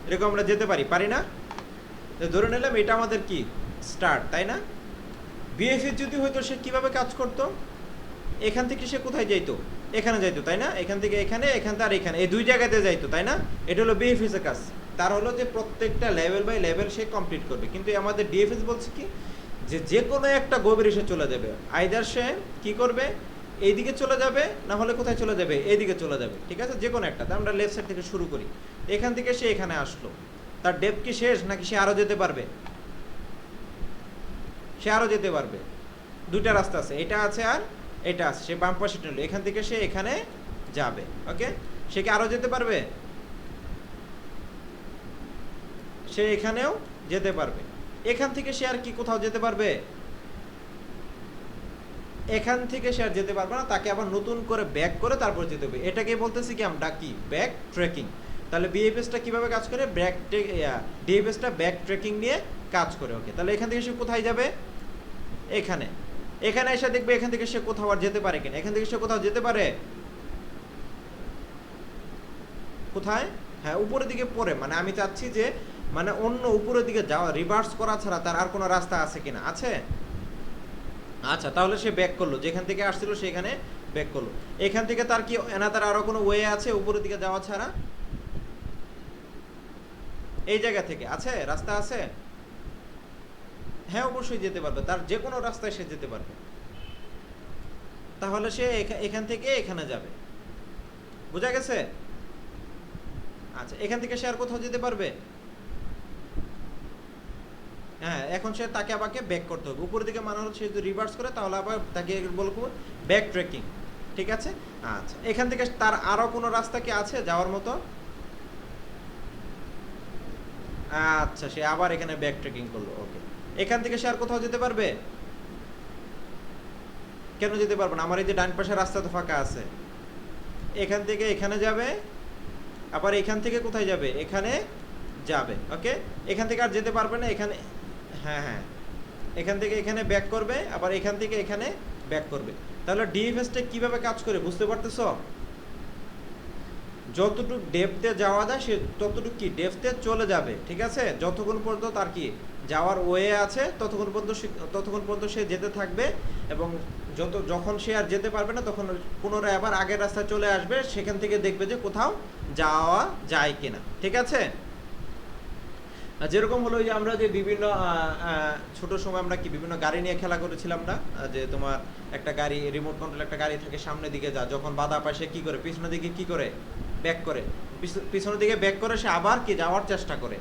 এরকম আমরা যেতে পারি না? ধরে নিলাম এটা আমাদের কি স্টার্ট, তাই না? বিএফএস যদি হয়তো সে কিভাবে কাজ করতো, এখান থেকে সে কোথায় যাইতো, এখানে যাইতো, তাই না? এখান থেকে এখানে, এখান থেকে আর এখানে, এই দুই জায়গাতে যাইতো, তাই না? এটা হলো বিএফএস এর কাজ। তার হলো যে প্রত্যেকটা লেভেল বাই লেভেল সে কমপ্লিট করবে। কিন্তু আমাদের ডিএফএস বলছে কি, যে কোনো একটা গভীরে সে চলে যাবে, আইদার সে কি করবে, এইদিকে চলে যাবে, না হলে কোথায় চলে যাবে, এইদিকে চলে যাবে, ঠিক আছে? যে কোনো একটা, আমরা লেফট সাইড থেকে শুরু করি, এখান থেকে সে এখানে আসলো, তার ডেপথ কি শেষ, নাকি সে আরো যেতে পারবে? সে আরো যেতে পারবে। দুইটা রাস্তা আছে, এটা আছে আর এটা আছে, সে বাম পাশে নিল, এখান থেকে সে এখানে যাবে, ওকে। সে কি আরো যেতে পারবে? সে এখানেও যেতে পারবে। এখান থেকে সে আর কি কোথাও যেতে পারবে? এখান থেকে সে আর যেতে পারবে না, তাকে আবার নতুন করে ব্যাক করে তারপর যেতে হবে। এটাকে বলতেছি কি আমরা, কি ব্যাক ট্রেকিং। তাহলে বিএফএসটা কিভাবে কাজ করে, ডিএফএসটা ব্যাক ট্রেকিং নিয়ে কাজ করে, ওকে। তাহলে এখান থেকে সে কোথায় যাবে, এখানে। এখানে এসে দেখবে এখান থেকে সে কোথাও আর যেতে পারে কিনা, এখান থেকে সে কোথাও যেতে পারে, কোথায়, হ্যাঁ উপরের দিকে পড়ে, মানে আমি চাচ্ছি যে মানে অন্য উপরের দিকে যাওয়া, রিভার্স করা ছাড়া তার আর কোনো রাস্তা আছে কিনা, আছে? আচ্ছা, তাহলে সে ব্যাক করলো, যেখান থেকে আসছিল সেখানে ব্যাক করলো। এখান থেকে তার কি তার আরো কোনো ওয়ে আছে উপরের দিকে যাওয়া ছাড়া? এই জায়গা থেকে আছে, রাস্তা আছে? হ্যাঁ অবশ্যই যেতে পারবে, তার যে কোনো রাস্তায় সে যেতে পারবে। তাহলে সে এখান থেকে এখানে যাবে, বোঝা গেছে? আচ্ছা, এখান থেকে সে আর কোথাও যেতে পারবে? হ্যাঁ, এখন সে তাকে আবার ব্যাক করতে হবে উপরের দিকে, মানে হলো সে যদি রিভার্স করে তাহলে আবার তাকে বলবো ব্যাক ট্রেকিং, ঠিক আছে? আচ্ছা, এখান থেকে তার আরো কোনো রাস্তা কি আছে যাওয়ার মতো? আচ্ছা, সে আবার এখানে ব্যাক ট্রেকিং করলো, ওকে। এখান থেকে সে আর কোথাও যেতে পারবে? কেন যেতে পারবে না? আমার এই যে ডান পাশের রাস্তা তো ফাঁকা আছে, এখান থেকে এখানে যাবে, আবার এখান থেকে কোথায় যাবে, এখানে যাবে, ওকে। এখান থেকে আর যেতে পারবে না, এখানে, হ্যাঁ হ্যাঁ, এখান থেকে এখানে ব্যাক করবে, আবার এখান থেকে এখানে ব্যাক করবে। তাহলে ডিএফএসটা কিভাবে কাজ করে বুঝতে পারতেছো? যতটুকু ডেপথে যাওয়া যায় সে ততটুকু কি ডেপথে চলে যাবে, ঠিক আছে? যতক্ষণ পর্যন্ত তার কি যাওয়ার ওয়ে আছে ততক্ষণ পর্যন্ত সে যেতে থাকবে, এবং যখন সে আর যেতে পারবে না তখন পুনরায় আবার আগের রাস্তায় চলে আসবে, সেখান থেকে দেখবে যে কোথাও যাওয়া যায় কিনা, ঠিক আছে? যেরকম হলো যে আমরা যে বিভিন্ন ছোট সময় আমরা কি বিভিন্ন গাড়ি নিয়ে খেলা করেছিলাম না, যে তোমার একটা গাড়ি রিমোট কন্ট্রোল একটা গাড়ি থাকে, সামনের দিকে যা, যখন বাধা পায় সে কি করে, পিছনের দিকে কি করে, ব্যাক করে, পিছনের দিকে ব্যাক করে সে আবার কি যাওয়ার চেষ্টা করে।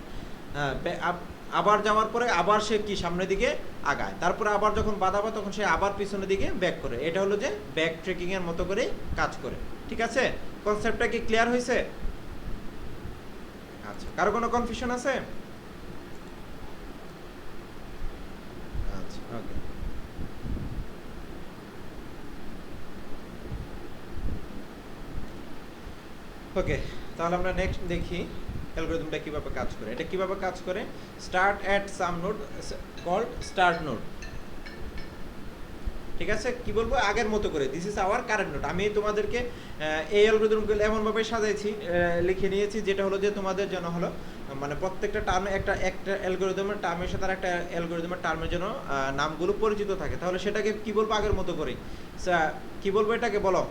আবার যাওয়ার পরে আবার সে কি সামনের দিকে আগায়, তারপরে আবার যখন বাধা পায় তখন সে আবার পিছনের দিকে ব্যাক করে। এটা হলো যে ব্যাক ট্রেকিং এর মতো করে কাজ করে। ঠিক আছে, কনসেপ্টটা কি ক্লিয়ার হয়েছে? আচ্ছা, কারো কোনো কনফিউশন আছে? আচ্ছা, ওকে। ওকে, তাহলে আমরা নেক্সট দেখি অ্যালগরিদমটা কিভাবে কাজ করে। এটা কিভাবে কাজ করে, start at some node called start node. ঠিক আছে, কি বলবো আগের মতো করে, this is our current node. আমি তোমাদেরকে এই অ্যালগরিদমগুলো এমনভাবে সাজাইছি, লিখে নিয়েছি, যেটা হলো যে তোমাদের জন্য হলো মানে প্রত্যেকটা টার্মে একটা একটা অ্যালগরিদমের টার্মের সাথে একটা অ্যালগরিদমের টার্মের জন্য নামগুলো পরিচিত থাকে। তাহলে সেটাকে কি বলবো আগের মতো করে, কি বলবো এটাকে বলো।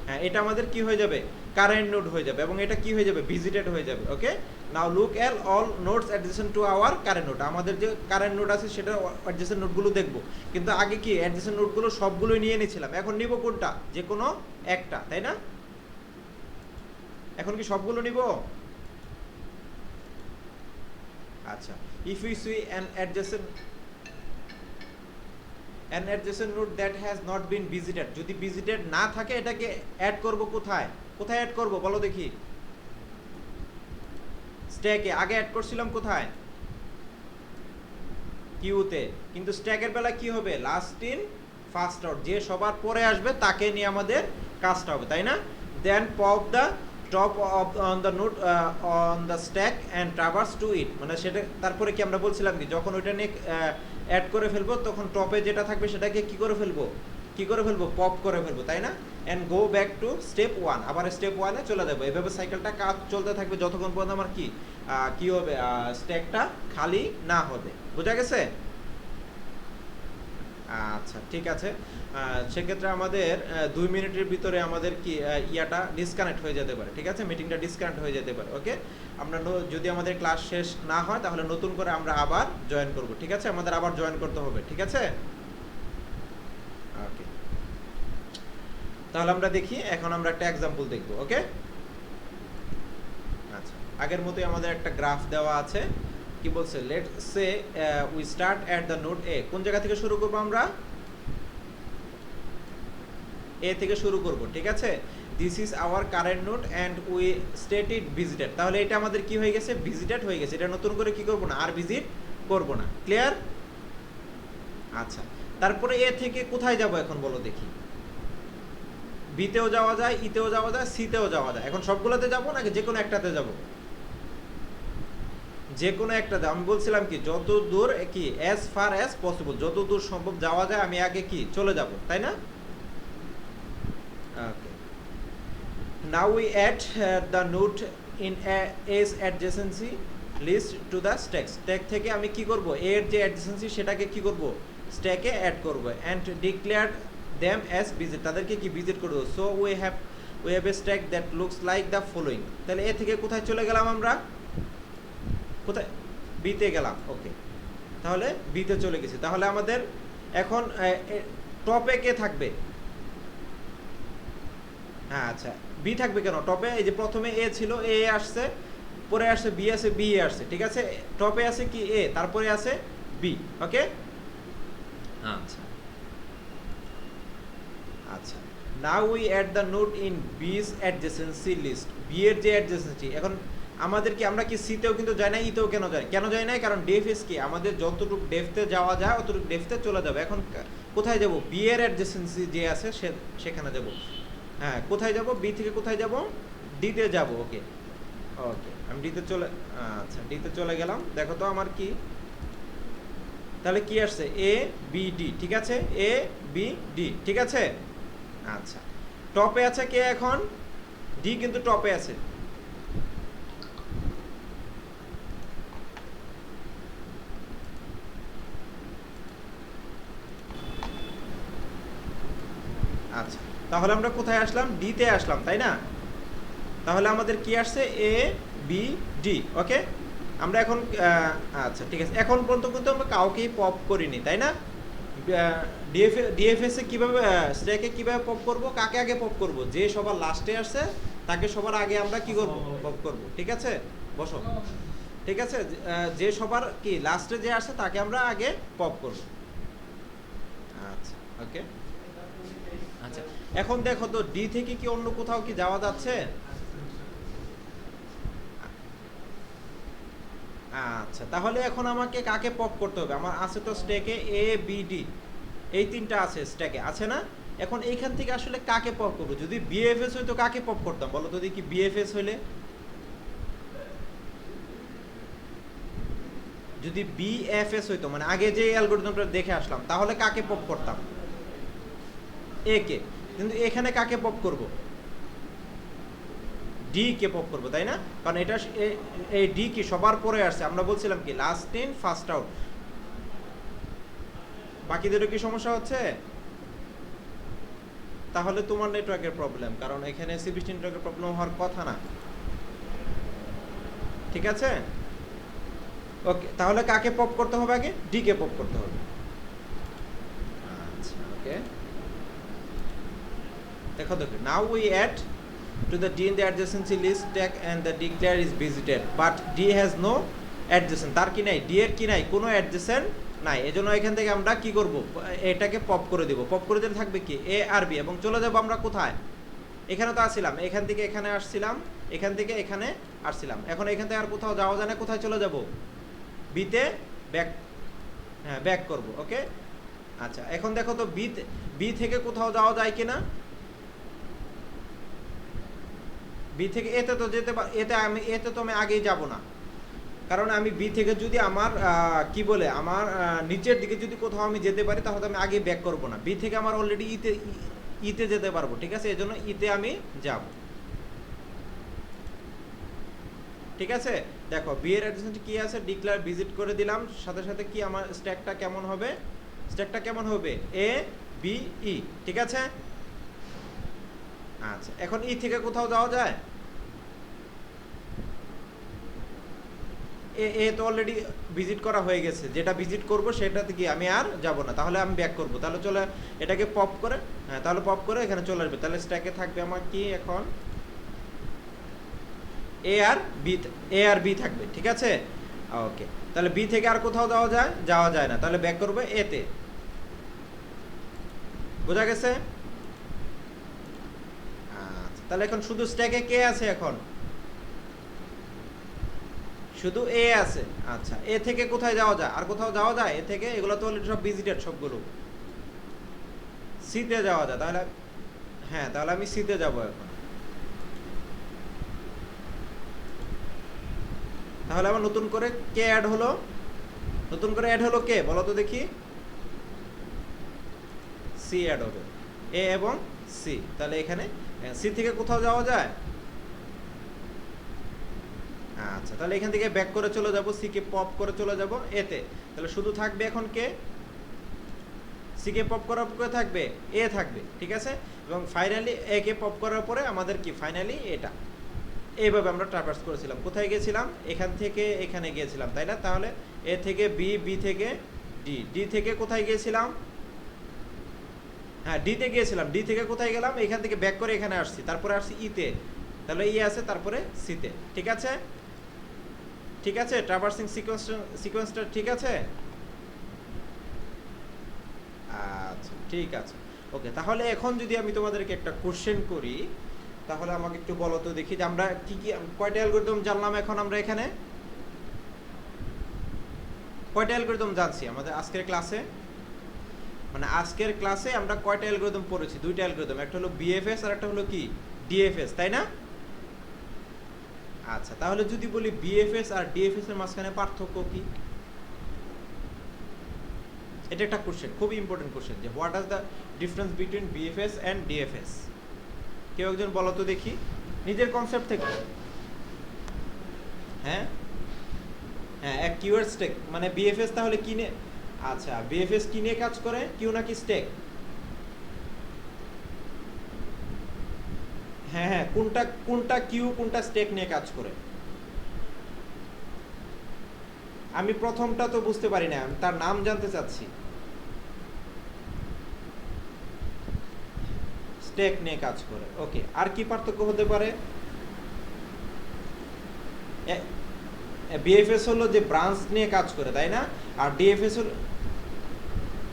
হ্যাঁ, এটা আমাদের কি হয়ে যাবে, কারেন্ট নোড হয়ে যাবে, এবং এটা কি হয়ে যাবে, ভিজিটেড হয়ে যাবে। Okay, now look at all nodes adjacent to our current node. আমাদের যে কারেন্ট নোড আছে সেটা অ্যাডজেসেন্ট নোডগুলো দেখব, কিন্তু আগে কি অ্যাডজেসেন্ট নোডগুলো সবগুলোই নিয়ে নিয়েছিলাম, এখন নিব কোনটা, যে কোনো একটা, তাই না? এখন কি সবগুলো নিব? আচ্ছা, if you see an adjacent node that has not been visited, যদি ভিজিটেড না থাকে এটাকে অ্যাড করব কোথায়, কোথায় অ্যাড করব বলো দেখি। স্ট্যাকে আগে অ্যাড করছিলাম কোথায়, কিউতে, কিন্তু স্ট্যাকের বেলা কি হবে, লাস্ট ইন ফার্স্ট আউট, যে সবার পরে আসবে তাকে নিয়ে আমাদের কাজটা হবে, তাই না? Then pop the top of on the node on the stack and traverse to it, মানে সেটা তারপরে কি আমরা বলছিলাম কি, যখন ওইটা নিয়ে অ্যাড করে ফেলবো তখন টপে যেটা থাকবে সেটাকে কি করে ফেলবো, কি করে ফেলবো, পপ করে ফেলবো, তাই না? And go back to step one, আবার স্টেপ ওয়ানে চলে যাবো। এভাবে সাইকেলটা কাজ চলতে থাকবে যতক্ষণ পর্যন্ত আমার কি হবে, স্ট্যাকটা খালি না হবে। বোঝা গেছে? আচ্ছা, ঠিক আছে। সেক্ষেত্রে আমাদের 2 মিনিটের ভিতরে আমাদের কি ইয়াটা ডিসকানেক্ট হয়ে যেতে পারে। ঠিক আছে, মিটিংটা ডিসকানেক্ট হয়ে যেতে পারে। ওকে, আমরা যদি আমাদের ক্লাস শেষ না হয় তাহলে নতুন করে আমরা আবার জয়েন করব। ঠিক আছে, আমাদের আবার জয়েন করতে হবে। ঠিক আছে, ওকে। তাহলে আমরা দেখি, এখন আমরা একটা এক্সাম্পল দেখব। ওকে, আচ্ছা, আগের মতোই আমাদের একটা গ্রাফ দেওয়া আছে। কি বলছে, let's say we start at the node A. কোন জায়গা থেকে শুরু করব আমরা, এ থেকে শুরু করব। ঠিক আছে, this is our current node and we stated visited. তাহলে এটা আমাদের কি হয়ে গেছে, ভিজিটেড হয়ে গেছে। এটা নতুন করে কি করব না, আর ভিজিট করব না। ক্লিয়ার? আচ্ছা, তারপরে এ থেকে কোথায় যাব এখন বলো দেখি। বিতেও যাওয়া যায়, ইতেও যাওয়া যায়, সিতেও যাওয়া যায়। এখন সবগুলোতে যাব নাকি যে কোনো একটাতে যাব? যে কোনো একটাতে। আমি বলছিলাম কি, যত দূর কি অ্যাজ ফার অ্যাজ পসিবল, যত দূর সম্ভব যাওয়া যায় আমি আগে কি চলে যাব, তাই না? Okay, now we add the node in as adjacency list to the stack. Stack থেকে আমি কি করব, এর যে অ্যাডজেসেন্সি সেটাকে কি করব, স্ট্যাকে অ্যাড করব, and declare them as visit, তাদেরকে কি ভিজিট করব। So we have A stack that looks like the following. তাহলে এ থেকে কোথায় চলে গেলাম আমরা, কোথায়, বিতে গেলাম। ওকে, তাহলে বিতে চলে গেছি। তাহলে আমাদের এখন টপে কে থাকবে, হ্যাঁ আচ্ছা, বি থাকবে কেন টপে, এই যে প্রথমে এ ছিল, এ আসছে, পরে আসছে বি, আছে বি আসছে। ঠিক আছে, টপে আছে কি এ, তারপরে আছে বি। ওকে, আচ্ছা আচ্ছা, now we add the node in B's adjacency list. B এর যে অ্যাডজেসেন্সি, এখন আমাদের কি, আমরা কি সিতেও কিন্তু যাই না, ইতেও কেন যাই না, কারণ ডেফ ইজ কি, আমাদের যতটুকু ডেফতে যাওয়া যায় অতটুকু ডেফতে চলে যাবে। এখন কোথায় যাব, বি এর অ্যাডজেসেন্সি যে আছে সেখানে যাব। হ্যাঁ, কোথায় যাব, বি থেকে কোথায় যাব, ডিতে যাব। ওকে ওকে, আমি ডিতে চলে, আচ্ছা ডিতে চলে গেলাম। দেখো তো আমার কি, তাহলে কি আসছে, এ বি ডি। ঠিক আছে, এ বি ডি। ঠিক আছে, আচ্ছা, টপে আছে কে এখন, ডি কিন্তু টপে আছে। আচ্ছা, তাহলে আমরা কোথায় আসলাম, ডিতে আসলাম, তাই না? তাহলে আমাদের কি আসছে, এ বি ডি। ওকে, আমরা এখন আচ্ছা ঠিক আছে, এখন পর্যন্ত কিন্তু আমরা কাউকেই পপ করিনি, তাই না? ডিএফএস এ কীভাবে, স্ট্যাকে কীভাবে পপ করব, কাকে আগে পপ করব, যে সবার লাস্টে আসছে তাকে সবার আগে আমরা কি করব, পপ করব। ঠিক আছে, বসো। ঠিক আছে, যে সবার কি লাস্টে যে আসে তাকে আমরা আগে পপ করব। আচ্ছা ওকে। আচ্ছা এখন দেখো তো ডি থেকে কি অন্য কোথাও কি যাওয়া যাচ্ছে? আচ্ছা তাহলে এখন আমাকে কাকে পপ করতে হবে? আমার আছে তো স্ট্যাকে এ বি ডি, এই তিনটা আছে স্ট্যাকে, আছে না? এখন এইখান থেকে আসলে কাকে পপ করবো? যদি বিএফএস হইতো কাকে পপ করতাম বলো তো দেখি? বিএফএস হইলে, যদি বিএফএস হইতো মানে আগে যে অ্যালগরিদমটা দেখে আসলাম, তাহলে কাকে পপ করতাম? এ কে। কিন্তু এখানে কাকে পপ করব? ডি কে পপ করবো, তাই না? কারণ এটা এই ডি কি সবার পরে আসছে, আমরা বলছিলাম কি লাস্ট ইন ফার্স্ট আউট। বাকিদেরও কি সমস্যা হচ্ছে? তাহলে তোমার নেটওয়ার্কের প্রবলেম, কারণ এখানে সিবিএসটি নেটওয়ার্কের প্রবলেম হওয়ার কথা না। ঠিক আছে ওকে, তাহলে কাকে পপ করতে হবে? আগে ডি কে পপ করতে হবে। আচ্ছা ওকে, দেখো now we add to the D in the adjacency list tag and the declare is visited but D has no adjacent, তার কি নাই? D এর কি নাই? কোনো adjacent নাই। এজন্য এখান থেকে আমরা কি করব? এটাকে পপ করে দেব। পপ করে দিলে থাকবে কি এ আর বি, এবং চলে যাব আমরা কোথায়? এখানে তো আসছিলাম, এখান থেকে এখানে আসছিলাম, এখান থেকে এখানে আসছিলাম, এখন এখান থেকে আর কোথাও যাওয়া যায় না। কোথায় চলে যাব? বিতে ব্যাক, হ্যাঁ ব্যাক করব। ওকে আচ্ছা এখন দেখো তো বি থেকে কোথাও যাওয়া যায় কিনা? বি থেকে এতে তো যেতে এতে তো আমি আগেই যাব না, কারণ আমি বি থেকে যদি আমার কি বলে আমার নিচের দিকে যদি কোথাও আমি যেতে পারি, তাহলে আমি আগে ব্যাক করব না। বি থেকে আমার অলরেডি ইতে যেতে পারবো। ঠিক আছে, এজন্য ইতে আমি যাব। ঠিক আছে দেখো বি এর অ্যাড্রেস কি আছে? ডিক্লেয়ার ভিজিট করে দিলাম, সাথে সাথে কি আমার স্ট্যাকটা কেমন হবে? স্ট্যাকটা কেমন হবে? A B E. ঠিক আছে আচ্ছা এখন ই থেকে কোথাও যাওয়া যায়? এ তো অলরেডি ভিজিট করা হয়ে গেছে, যেটা ভিজিট করব সেটাতে কি আমি আর যাব না, তাহলে আমি ব্যাক করব। তাহলে চলে এটাকে পপ করে, হ্যাঁ তাহলে পপ করে এখানে চলে আসবে। তাহলে স্ট্যাকে থাকবে আমার কি এখন? এ আর বি থাকবে। ঠিক আছে ওকে, তাহলে বি থেকে আর কোথাও যাওয়া যায় না, তাহলে ব্যাক করবে এতে। বোঝা গেছে? আচ্ছা তাহলে এখন শুধু স্ট্যাকে কে আছে? এখন শুধু এ আছে। আচ্ছা এ থেকে কোথায় যাওয়া যায়? আর কোথাও যাওয়া যায় এ থেকে? এগুলো তো অলরেডি সব ভিজিটেড সবগুলো। সিতে যাওয়া যায়, তাহলে হ্যাঁ তাহলে আমি সিতে যাব এখন। তাহলে আমার নতুন করে কে অ্যাড হলো? নতুন করে অ্যাড হলো কে বলো তো দেখি? সি অ্যাড হবে, এ এবং সি। তাহলে এখানে সি থেকে কোথাও যাওয়া যায়? আচ্ছা তাহলে এখান থেকে ব্যাক করে চলে যাব, সি কে পপ করে চলে যাব এতে। তাহলে শুধু থাকবে এখন কে? সি কে পপ করার পরে থাকবে এ থাকবে। ঠিক আছে, এবং ফাইনালি এ কে পপ করার পরে আমাদের কি ফাইনালি এটা। এইভাবে আমরা ট্রাভার্স করেছিলাম। কোথায় গিয়েছিলাম? এখান থেকে এখানে গিয়েছিলাম, তাই না? তাহলে এ থেকে বি, বি থেকে ডি, ডি থেকে কোথায় গিয়েছিলাম? হ্যাঁ ডিতে গিয়েছিলাম। ডি থেকে কোথায় গেলাম? এখান থেকে ব্যাক করে এখানে আসছি, তারপরে আসছি ইতে। তাহলে ই আছে, তারপরে সিতে। ঠিক আছে, ঠিক আছে, ট্রাভার্সিং সিকোয়েন্সটা ঠিক আছে। আচ্ছা ঠিক আছে ওকে। তাহলে এখন যদি আমি তোমাদেরকে একটা কোশ্চেন করি, তাহলে আমাকে একটু বলো তো দেখি যে আমরা কি কি কয়টা অ্যালগরিদম জানলাম এখন? আমরা এখানে কয়টা অ্যালগরিদম জানছি আমাদের আজকের ক্লাসে? মানে আজকের ক্লাসে আমরা কয়টা অ্যালগরিদম পড়েছি? দুইটা অ্যালগরিদম, একটা হলো বিএফএস আর একটা হলো কি ডিএফএস, তাই না? আচ্ছা তাহলে যদি বলি বিএফএস আর ডিএফএস এর মাঝখানে পার্থক্য কি? এটা একটা কোশ্চেন, খুবই ইম্পর্টেন্ট কোশ্চেন, যে what is the difference between BFS and DFS. কেউ একজন বলো তো দেখি নিজের কনসেপ্ট থেকে। হ্যাঁ হ্যাঁ এক কিওয়ার্ড স্ট্যাক মানে বিএফএস তাহলে কি নিয়ে? আচ্ছা বিএফএস কি নিয়ে কাজ করে? কিউ নাকি স্ট্যাক? হ্যাঁ হ্যাঁ কোনটা কিউ কোনটা স্ট্যাক নিয়ে কাজ করে? আমি প্রথমটা তো বুঝতে পারি না, আমি তার নাম জানতে চাচ্ছি। স্ট্যাক নিয়ে কাজ করে, ওকে। আর কি পার্থক্য হতে পারে? বিএফএস হলো যে ব্রাঞ্চ নিয়ে কাজ করে, তাই না? আর ডিএফএস হলো,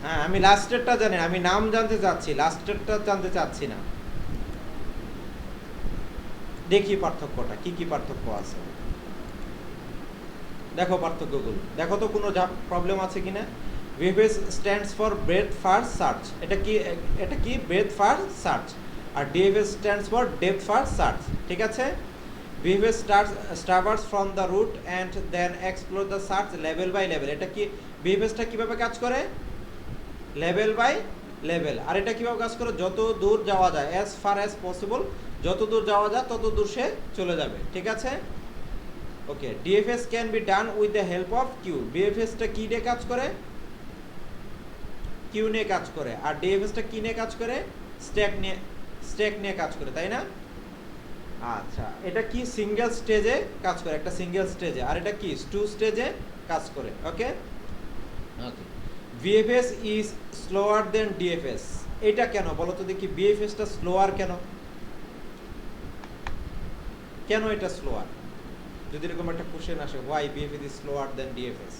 হ্যাঁ আমি লাস্টেরটা জানি, আমি নাম জানতে চাচ্ছি, লাস্টেরটা জানতে চাচ্ছি না। দেখি পার্থক্যটা, কি কি পার্থক্য আছে, দেখো পার্থক্যগুলো, দেখো তো কোনো প্রবলেম আছে কিনা। BFS stands for breadth first search, এটা কি ব্রেথ ফার্স্ট সার্চ, আর DFS stands for depth first search, ঠিক আছে। BFS starts from the root and then explore the search level by level. এটা কি ভিএফএসটা কিভাবে কাজ করে? Level by level. আর এটা কিভাবে কাজ করে? যত দূর যাওয়া যায়, অ্যাজ ফার অ্যাজ পসিবল, যত দূর যাওয়া যায় তত দূর সে চলে যাবে, ঠিক আছে। Okay, DFS can be done with the help of queue. বিএফএসটা কি দিয়ে কাজ করে? কিউ নিয়ে কাজ করে। আর ডিএফএসটা কি নিয়ে কাজ করে? স্ট্যাক নিয়ে কাজ করে, তাই না? আচ্ছা, এটা কি সিঙ্গেল স্টেজে কাজ করে, একটা সিঙ্গেল স্টেজে, আর এটা কি টু স্টেজে কাজ করে। Okay okay, BFS is slower than DFS. এটা কেন বলো তো দেখি, বিএফএসটা স্লোয়ার কেন? কেন এটা স্লোয়ার? যদি এরকম একটা কোশ্চেন আসে, why BFS is slower than DFS.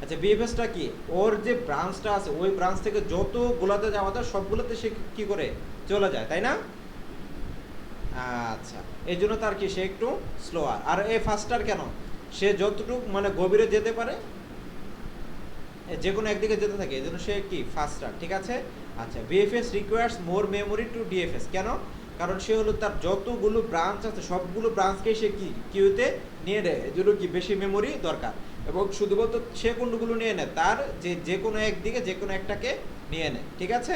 আচ্ছা, বিএফএসটা কি, ওর যে ব্রাঞ্চটা আছে ওই ব্রাঞ্চ থেকে যতগুলোতে যাওয়া যায় সবগুলোতে সে কি করে চলে যায়, তাই না? আচ্ছা, এই জন্য তার কি সে একটু স্লোয়ার। আর এ ফাস্টার কেন? সে যতটুকু মানে গভীরে যেতে পারে, যে কোনো একদিকে যেতে থাকে, এই জন্য সে কি ফাস্টার, ঠিক আছে। আচ্ছা, BFS requires more memory to DFS. কেন? কারণ সে হলো তার যতগুলো ব্রাঞ্চ আছে সবগুলো ব্রাঞ্চকে সে কি কিউতে নিয়ে নেয়, এই জন্য কি বেশি মেমোরি দরকার। এবং শুধুমাত্র সে কোনগুলো নিয়ে নেয়, তার যে কোনো একদিকে যে কোনো একটাকে নিয়ে নেয়, ঠিক আছে।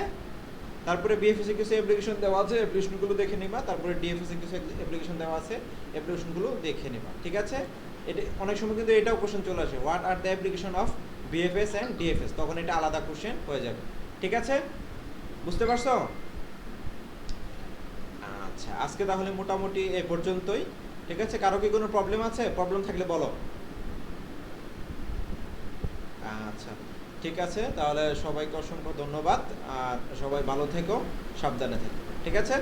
তারপরে বিএফএস এর কিছু অ্যাপ্লিকেশন দেওয়া আছে, অ্যাপ্লিকেশনগুলো দেখে নিবা। তারপরে ডিএফএস এর কিছু অ্যাপ্লিকেশন দেওয়া আছে, অ্যাপ্লিকেশনগুলো দেখে নিবা, ঠিক আছে। এটা অনেক সময় কিন্তু এটাও কোশ্চেন চলে আসে, what are the application of BFS and DFS, তখন এটা আলাদা কোশ্চেন হয়ে যাবে, ঠিক আছে। বুঝতে পারছো? আচ্ছা, আজকে তাহলে মোটামুটি এই পর্যন্তই, ঠিক আছে। কারো কি কোনো প্রবলেম আছে? প্রবলেম থাকলে বলো। আচ্ছা, ঠিক আছে, তাহলে সবাইকে অসংখ্য ধন্যবাদ, আর সবাই ভালো থেকো, সাবধানে থেকো, ঠিক আছে।